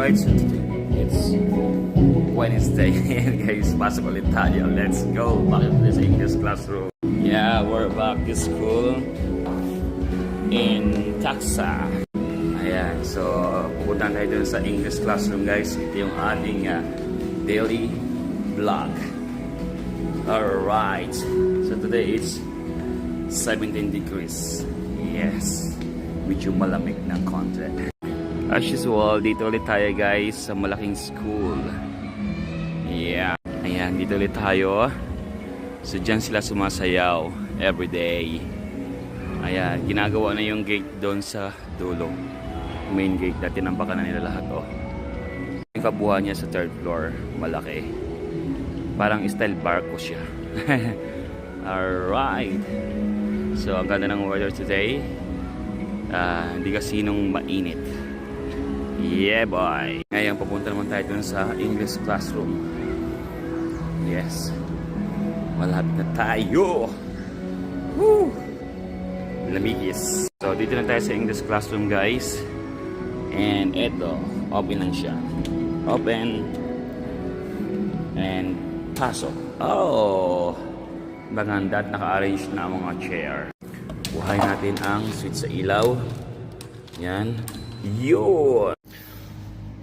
Alright, so it's Wednesday and guys, pasok ulit tayo. Let's go back to this English classroom. Yeah, we're back to school in Taxa. Ayan, so pupunta tayo dun sa English classroom guys. Ito yung ating daily vlog. Alright, so today it's 17 degrees. Yes, medyo malamig ng konti. As usual, dito ulit tayo guys sa malaking school. Yeah, ayan, dito ulit tayo. So dyan sila sumasayaw everyday. Ayan, ginagawa na yung gate doon sa dulo. Main gate, dati nampakan na nila lahat oh. Yung kabuhan niya sa 3rd floor, malaki. Parang style barko siya. Alright. So ang ganda ng weather today. Hindi kasi nung mainit. Yeah boy. Ngayon papunta naman tayo dun sa English classroom. Yes. Malapit na tayo. Woo! Lamigis. So dito na tayo sa English classroom guys. And eto, open lang siya. Open. And pasok. Oh! Maganda at naka-arrange na ang mga chair. Buhay natin ang switch sa ilaw. Yan. Yun!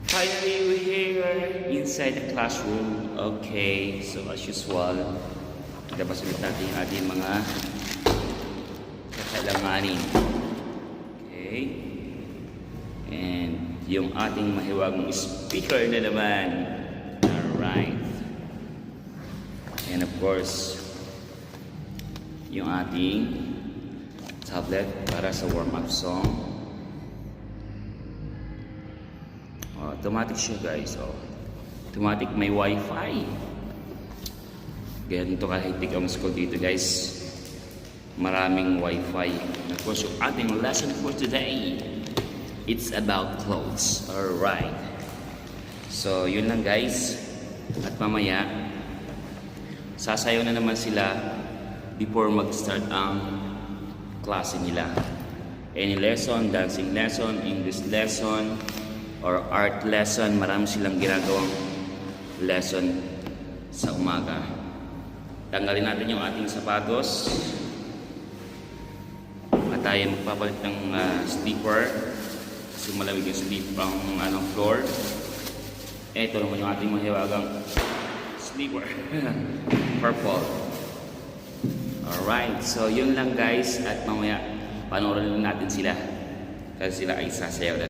Finally, we're here inside the classroom. Okay, so as usual, labas ulit natin yung ating mga kakailanganin. Okay. And yung ating mahiwagang speaker na naman. Alright. And of course, yung ating tablet para sa warm-up song. Automatic siya guys. Automatic may wifi. Ganito kahigpit ang school dito guys. Maraming wifi. And of course, yung ating lesson for today, it's about clothes. Alright. So, yun lang guys. At mamaya, sasayaw na naman sila before mag-start ang klase nila. Any lesson, dancing lesson, English lesson, or art lesson, marami silang ginagawang lesson sa umaga. Tanggalin natin yung ating sapatos at tayo magpapalit ng slipper kasi malamig yung slipper ang floor. Ito naman yung ating mahiwagang slipper. Purple. Alright, so yun lang guys at mamaya panoorin natin sila kasi sila ay sasayaw na.